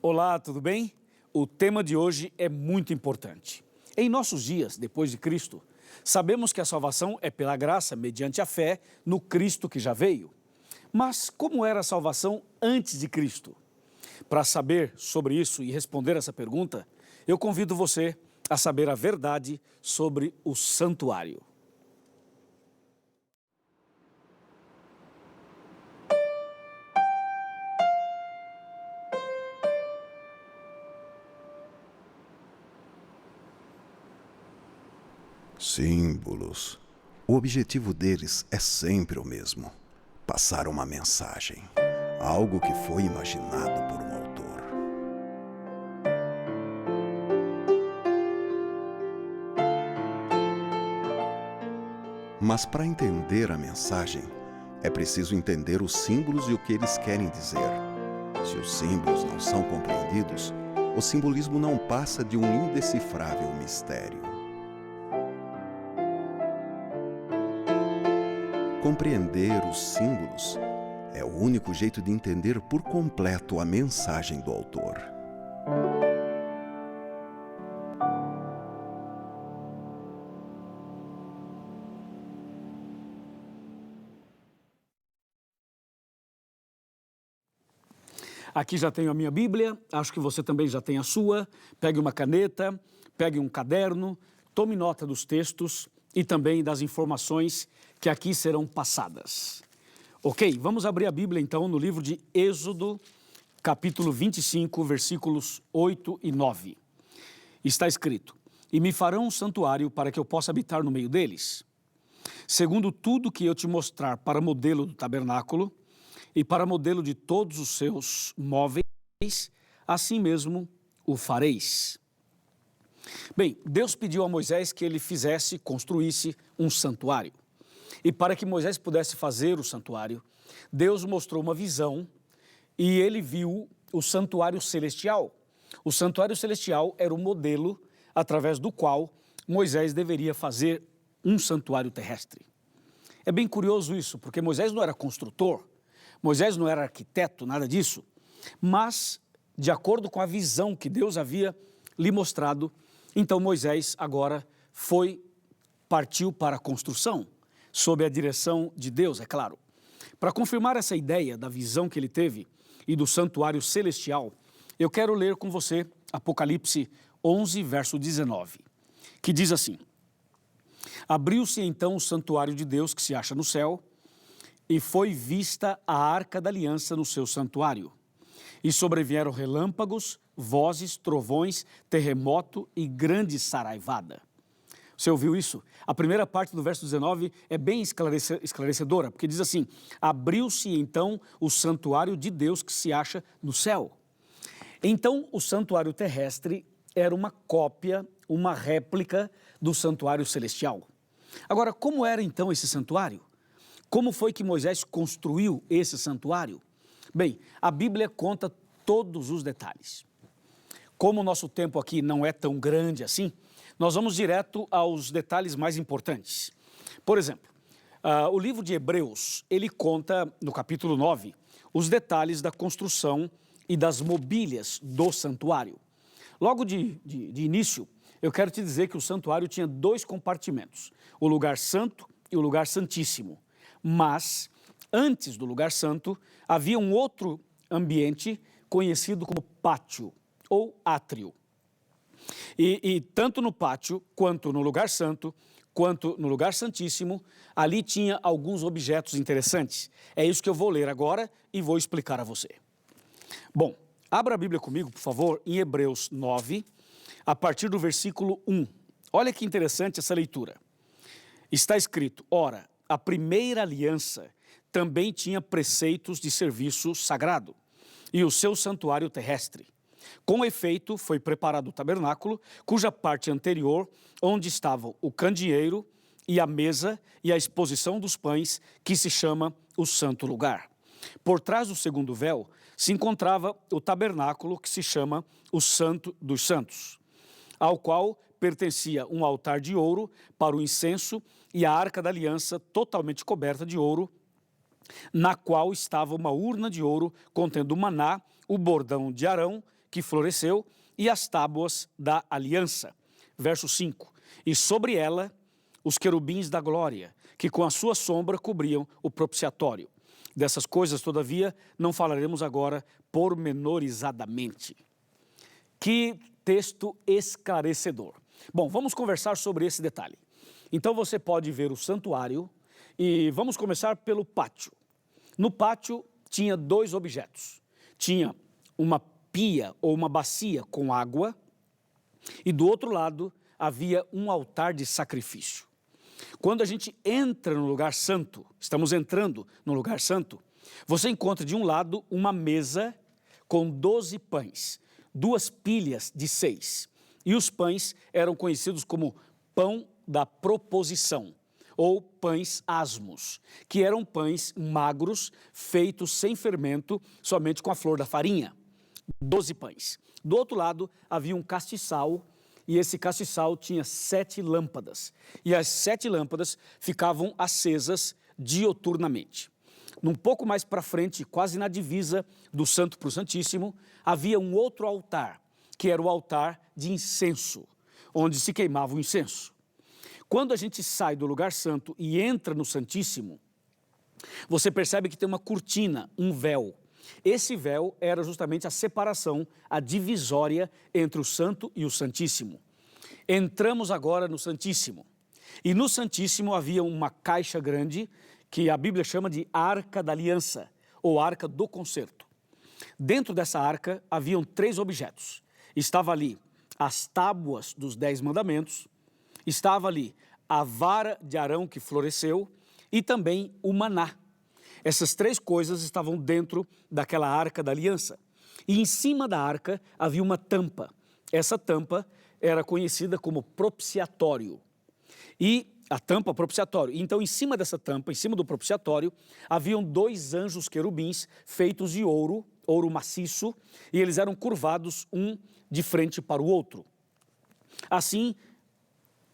Olá, tudo bem? O tema de hoje é muito importante. Em nossos dias, depois de Cristo, sabemos que a salvação é pela graça, mediante a fé no Cristo que já veio. Mas como era a salvação antes de Cristo? Para saber sobre isso e responder essa pergunta, eu convido você a saber a verdade sobre o santuário. Símbolos. O objetivo deles é sempre o mesmo: passar uma mensagem, algo que foi imaginado por um autor. Mas para entender a mensagem, é preciso entender os símbolos e o que eles querem dizer. Se os símbolos não são compreendidos, o simbolismo não passa de um indecifrável mistério. Compreender os símbolos é o único jeito de entender por completo a mensagem do autor. Aqui já tenho a minha Bíblia, acho que você também já tem a sua. Pegue uma caneta, pegue um caderno, tome nota dos textos e também das informações que aqui serão passadas. Ok, vamos abrir a Bíblia então no livro de Êxodo, capítulo 25, versículos 8 e 9. Está escrito: "E me farão um santuário para que eu possa habitar no meio deles, segundo tudo que eu te mostrar para modelo do tabernáculo e para modelo de todos os seus móveis, assim mesmo o fareis." Bem, Deus pediu a Moisés que ele construísse um santuário. E para que Moisés pudesse fazer o santuário, Deus mostrou uma visão e ele viu o santuário celestial. O santuário celestial era o modelo através do qual Moisés deveria fazer um santuário terrestre. É bem curioso isso, porque Moisés não era construtor, Moisés não era arquiteto, nada disso, mas, de acordo com a visão que Deus havia lhe mostrado, então Moisés agora partiu para a construção, sob a direção de Deus, é claro. Para confirmar essa ideia da visão que ele teve e do santuário celestial, eu quero ler com você Apocalipse 11, verso 19, que diz assim: "Abriu-se então o santuário de Deus que se acha no céu, e foi vista a arca da aliança no seu santuário. E sobrevieram relâmpagos, vozes, trovões, terremoto e grande saraivada." Você ouviu isso? A primeira parte do verso 19 é bem esclarecedora, porque diz assim: "Abriu-se então o santuário de Deus que se acha no céu." Então, o santuário terrestre era uma cópia, uma réplica do santuário celestial. Agora, como era então esse santuário? Como foi que Moisés construiu esse santuário? Bem, a Bíblia conta todos os detalhes. Como o nosso tempo aqui não é tão grande assim, nós vamos direto aos detalhes mais importantes. Por exemplo, o livro de Hebreus, ele conta, no capítulo 9, os detalhes da construção e das mobílias do santuário. Logo de início, eu quero te dizer que o santuário tinha dois compartimentos, o lugar santo e o lugar santíssimo. Mas, antes do lugar santo, havia um outro ambiente conhecido como pátio ou átrio. E tanto no pátio, quanto no lugar santo, quanto no lugar santíssimo, ali tinha alguns objetos interessantes. É isso que eu vou ler agora e vou explicar a você. Bom, abra a Bíblia comigo, por favor, em Hebreus 9, a partir do versículo 1. Olha que interessante essa leitura. Está escrito: "Ora, a primeira aliança também tinha preceitos de serviço sagrado e o seu santuário terrestre. Com efeito, foi preparado o tabernáculo, cuja parte anterior, onde estavam o candeeiro e a mesa e a exposição dos pães, que se chama o santo lugar. Por trás do segundo véu se encontrava o tabernáculo, que se chama o Santo dos Santos, ao qual pertencia um altar de ouro para o incenso e a arca da aliança totalmente coberta de ouro, na qual estava uma urna de ouro contendo o maná, o bordão de Arão, que floresceu e as tábuas da aliança. Verso 5. E sobre ela os querubins da glória, que com a sua sombra cobriam o propiciatório. Dessas coisas, todavia, não falaremos agora pormenorizadamente. Que texto esclarecedor. Bom, vamos conversar sobre esse detalhe. Então você pode ver o santuário e vamos começar pelo pátio. No pátio tinha dois objetos. Tinha uma pia ou uma bacia com água e do outro lado havia um altar de sacrifício. Quando a gente entra no lugar santo, estamos entrando no lugar santo, você encontra de um lado uma mesa com 12 pães, 2 pilhas de 6. E os pães eram conhecidos como pão da proposição, ou pães asmos, que eram pães magros, feitos sem fermento, somente com a flor da farinha. 12 pães. Do outro lado havia um castiçal, e esse castiçal tinha 7 lâmpadas. E as 7 lâmpadas ficavam acesas dioturnamente. Um pouco mais para frente, quase na divisa do Santo para o Santíssimo, havia um outro altar, que era o altar de incenso, onde se queimava o incenso. Quando a gente sai do lugar santo e entra no Santíssimo, você percebe que tem uma cortina, um véu. Esse véu era justamente a separação, a divisória entre o Santo e o Santíssimo. Entramos agora no Santíssimo. E no Santíssimo havia uma caixa grande, que a Bíblia chama de Arca da Aliança, ou Arca do Concerto. Dentro dessa arca haviam 3 objetos. Estava ali as tábuas dos 10 mandamentos, estava ali a vara de Arão que floresceu e também o maná. Essas 3 coisas estavam dentro daquela arca da aliança. E em cima da arca havia uma tampa. Essa tampa era conhecida como propiciatório. E a tampa propiciatório. Então, em cima dessa tampa, em cima do propiciatório, haviam 2 anjos querubins feitos de ouro, ouro maciço, e eles eram curvados um de frente para o outro. Assim,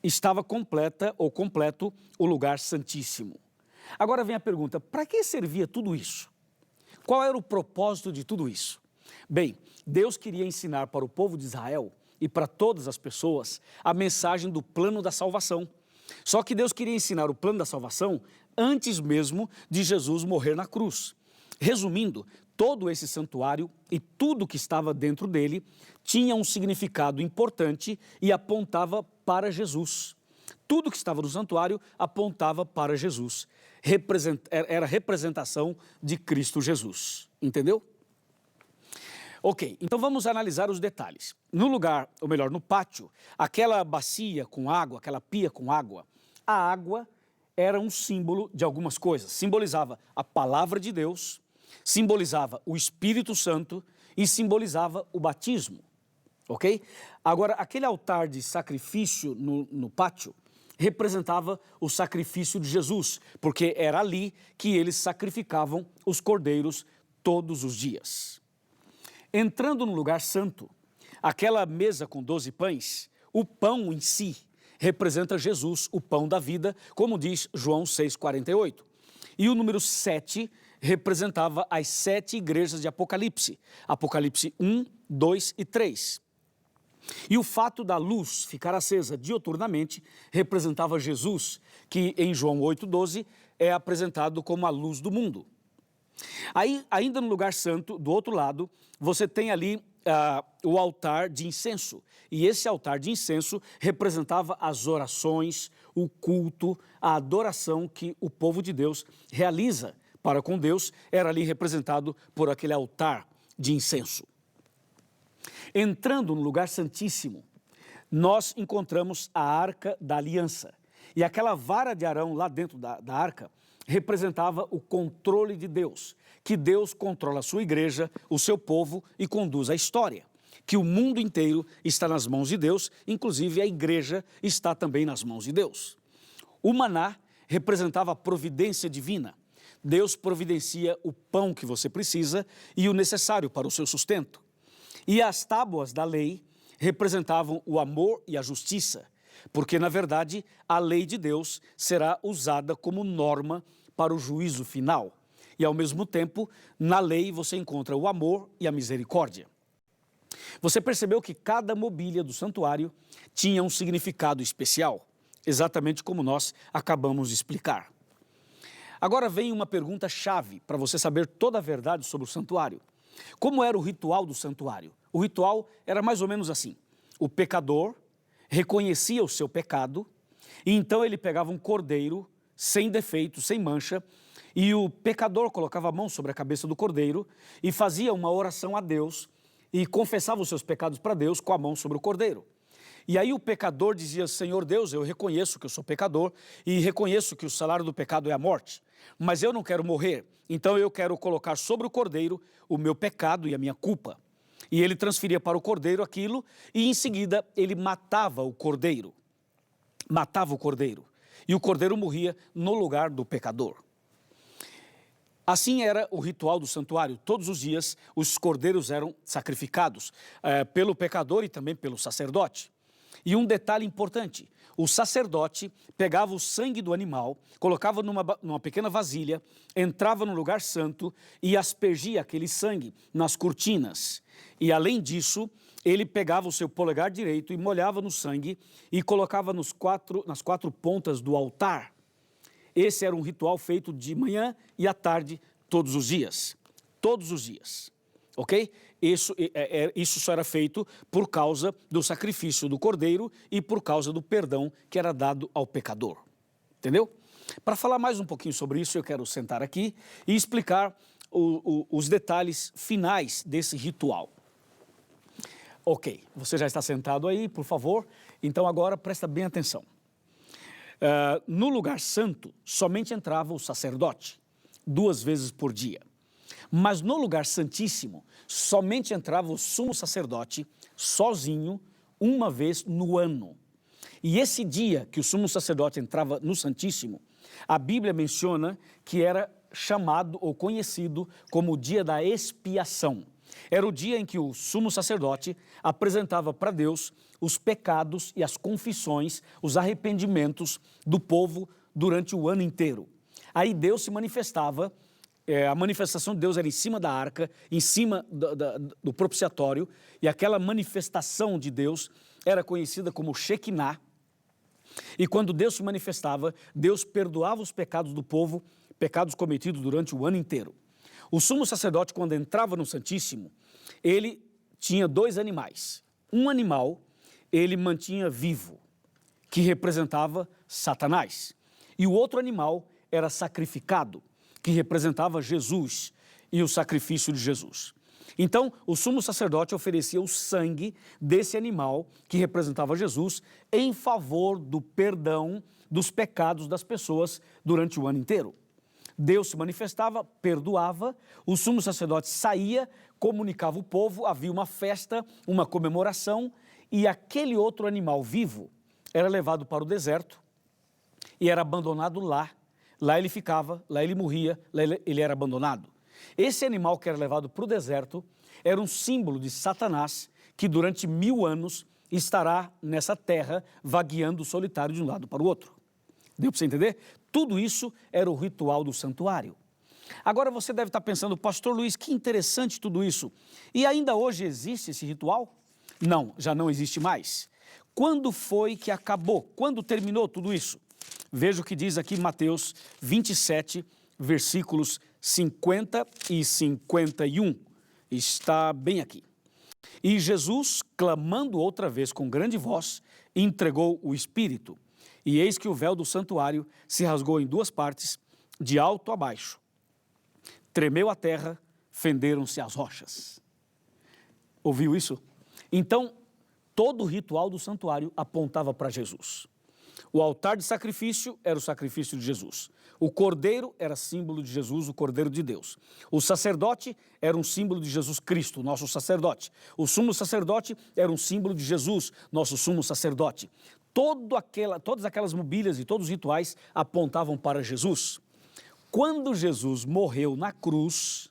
estava completa ou completo o lugar santíssimo. Agora vem a pergunta, para que servia tudo isso? Qual era o propósito de tudo isso? Bem, Deus queria ensinar para o povo de Israel e para todas as pessoas a mensagem do plano da salvação. Só que Deus queria ensinar o plano da salvação antes mesmo de Jesus morrer na cruz. Resumindo, todo esse santuário e tudo que estava dentro dele tinha um significado importante e apontava para Jesus. Tudo que estava no santuário apontava para Jesus. Era representação de Cristo Jesus. Entendeu? Ok, então vamos analisar os detalhes. No lugar, ou melhor, no pátio, aquela bacia com água, aquela pia com água, a água era um símbolo de algumas coisas. Simbolizava a palavra de Deus, simbolizava o Espírito Santo e simbolizava o batismo. Ok? Agora, aquele altar de sacrifício no pátio representava o sacrifício de Jesus, porque era ali que eles sacrificavam os cordeiros todos os dias. Entrando no lugar santo, aquela mesa com 12 pães, o pão em si representa Jesus, o pão da vida, como diz João 6,48. E o número 7 representava as 7 igrejas de Apocalipse, Apocalipse 1, 2 e 3. E o fato da luz ficar acesa dioturnamente representava Jesus, que em João 8,12 é apresentado como a luz do mundo. Aí, ainda no lugar santo, do outro lado, você tem ali o altar de incenso. E esse altar de incenso representava as orações, o culto, a adoração que o povo de Deus realiza para com Deus, era ali representado por aquele altar de incenso. Entrando no lugar santíssimo, nós encontramos a Arca da Aliança. E aquela vara de Arão lá dentro da arca representava o controle de Deus, que Deus controla a sua igreja, o seu povo e conduz a história, que o mundo inteiro está nas mãos de Deus, inclusive a igreja está também nas mãos de Deus. O maná representava a providência divina. Deus providencia o pão que você precisa e o necessário para o seu sustento. E as tábuas da lei representavam o amor e a justiça, porque, na verdade, a lei de Deus será usada como norma para o juízo final. E, ao mesmo tempo, na lei você encontra o amor e a misericórdia. Você percebeu que cada mobília do santuário tinha um significado especial, exatamente como nós acabamos de explicar. Agora vem uma pergunta-chave para você saber toda a verdade sobre o santuário. Como era o ritual do santuário? O ritual era mais ou menos assim. O pecador reconhecia o seu pecado e então ele pegava um cordeiro sem defeito, sem mancha, e o pecador colocava a mão sobre a cabeça do cordeiro e fazia uma oração a Deus e confessava os seus pecados para Deus com a mão sobre o cordeiro. E aí o pecador dizia: Senhor Deus, eu reconheço que eu sou pecador e reconheço que o salário do pecado é a morte, mas eu não quero morrer, então eu quero colocar sobre o cordeiro o meu pecado e a minha culpa. E ele transferia para o cordeiro aquilo e em seguida ele matava o cordeiro. E o cordeiro morria no lugar do pecador. Assim era o ritual do santuário. Todos os dias os cordeiros eram sacrificados pelo pecador e também pelo sacerdote. E um detalhe importante, o sacerdote pegava o sangue do animal, colocava numa pequena vasilha, entrava no lugar santo e aspergia aquele sangue nas cortinas. E além disso, ele pegava o seu polegar direito e molhava no sangue e colocava nas quatro pontas do altar. Esse era um ritual feito de manhã e à tarde, todos os dias. Todos os dias. Ok? Isso só era feito por causa do sacrifício do cordeiro e por causa do perdão que era dado ao pecador. Entendeu? Para falar mais um pouquinho sobre isso, eu quero sentar aqui e explicar os detalhes finais desse ritual. Ok, você já está sentado aí, por favor, então agora presta bem atenção. No lugar santo, somente entrava o sacerdote, 2 vezes por dia. Mas no lugar santíssimo, somente entrava o sumo sacerdote, sozinho, 1 vez no ano. E esse dia que o sumo sacerdote entrava no Santíssimo, a Bíblia menciona que era chamado ou conhecido como o dia da expiação. Era o dia em que o sumo sacerdote apresentava para Deus os pecados e as confissões, os arrependimentos do povo durante o ano inteiro. Aí Deus se manifestava, a manifestação de Deus era em cima da arca, em cima do propiciatório, e aquela manifestação de Deus era conhecida como Shekinah. E quando Deus se manifestava, Deus perdoava os pecados do povo, pecados cometidos durante o ano inteiro. O sumo sacerdote, quando entrava no Santíssimo, ele tinha 2 animais. Um animal ele mantinha vivo, que representava Satanás. E o outro animal era sacrificado, que representava Jesus e o sacrifício de Jesus. Então, o sumo sacerdote oferecia o sangue desse animal, que representava Jesus, em favor do perdão dos pecados das pessoas durante o ano inteiro. Deus se manifestava, perdoava, o sumo sacerdote saía, comunicava o povo, havia uma festa, uma comemoração, e aquele outro animal vivo era levado para o deserto e era abandonado lá. Lá ele ficava, lá ele morria, lá ele era abandonado. Esse animal que era levado para o deserto era um símbolo de Satanás, que durante 1000 anos estará nessa terra, vagueando solitário de um lado para o outro. Deu para você entender? Tudo isso era o ritual do santuário. Agora você deve estar pensando: pastor Luiz, que interessante tudo isso. E ainda hoje existe esse ritual? Não, já não existe mais. Quando foi que acabou? Quando terminou tudo isso? Veja o que diz aqui Mateus 27, versículos 50 e 51. Está bem aqui. E Jesus, clamando outra vez com grande voz, entregou o Espírito. E eis que o véu do santuário se rasgou em 2 partes, de alto a baixo. Tremeu a terra, fenderam-se as rochas. Ouviu isso? Então, todo o ritual do santuário apontava para Jesus. O altar de sacrifício era o sacrifício de Jesus. O cordeiro era símbolo de Jesus, o cordeiro de Deus. O sacerdote era um símbolo de Jesus Cristo, nosso sacerdote. O sumo sacerdote era um símbolo de Jesus, nosso sumo sacerdote. Todas aquelas mobílias e todos os rituais apontavam para Jesus. Quando Jesus morreu na cruz,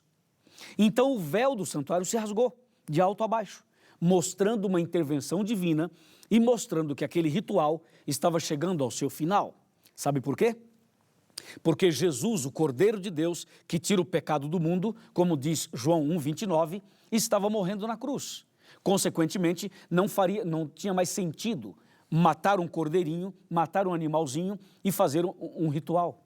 então o véu do santuário se rasgou de alto a baixo, mostrando uma intervenção divina e mostrando que aquele ritual estava chegando ao seu final. Sabe por quê? Porque Jesus, o Cordeiro de Deus, que tira o pecado do mundo, como diz João 1:29, estava morrendo na cruz. Consequentemente, não tinha mais sentido matar um cordeirinho, matar um animalzinho e fazer um ritual.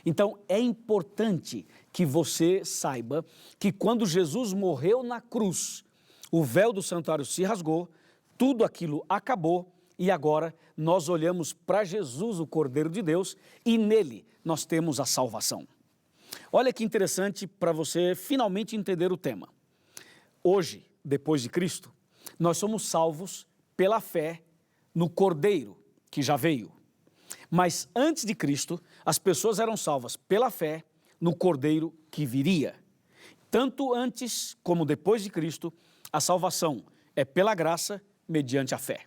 Então, é importante que você saiba que quando Jesus morreu na cruz, o véu do santuário se rasgou, tudo aquilo acabou e agora nós olhamos para Jesus, o Cordeiro de Deus, e nele nós temos a salvação. Olha que interessante para você finalmente entender o tema. Hoje, depois de Cristo, nós somos salvos pela fé no Cordeiro que já veio. Mas antes de Cristo, as pessoas eram salvas pela fé no Cordeiro que viria. Tanto antes como depois de Cristo, a salvação é pela graça mediante a fé.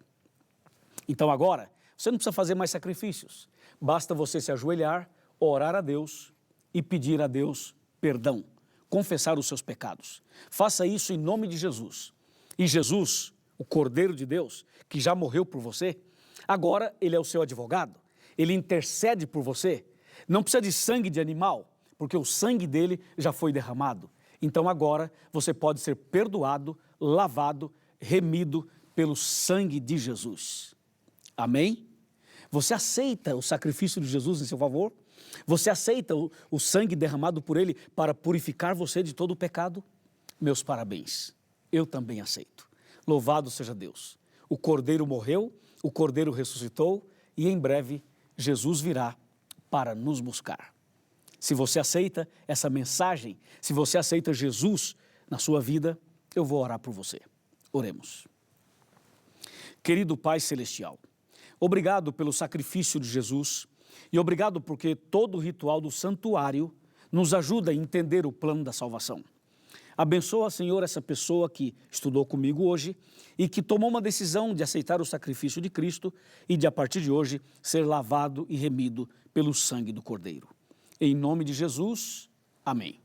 Então agora, você não precisa fazer mais sacrifícios. Basta você se ajoelhar, orar a Deus e pedir a Deus perdão, confessar os seus pecados. Faça isso em nome de Jesus. E Jesus, o Cordeiro de Deus, que já morreu por você, agora ele é o seu advogado. Ele intercede por você. Não precisa de sangue de animal, porque o sangue dele já foi derramado. Então agora você pode ser perdoado, lavado, remido pelo sangue de Jesus. Amém? Você aceita o sacrifício de Jesus em seu favor? Você aceita o sangue derramado por ele para purificar você de todo o pecado? Meus parabéns. Eu também aceito. Louvado seja Deus. O Cordeiro morreu, o Cordeiro ressuscitou e em breve Jesus virá para nos buscar. Se você aceita essa mensagem, se você aceita Jesus na sua vida, eu vou orar por você. Oremos. Querido Pai Celestial, obrigado pelo sacrifício de Jesus e obrigado porque todo o ritual do santuário nos ajuda a entender o plano da salvação. Abençoa, Senhor, essa pessoa que estudou comigo hoje e que tomou uma decisão de aceitar o sacrifício de Cristo e de, a partir de hoje, ser lavado e remido pelo sangue do Cordeiro. Em nome de Jesus, amém.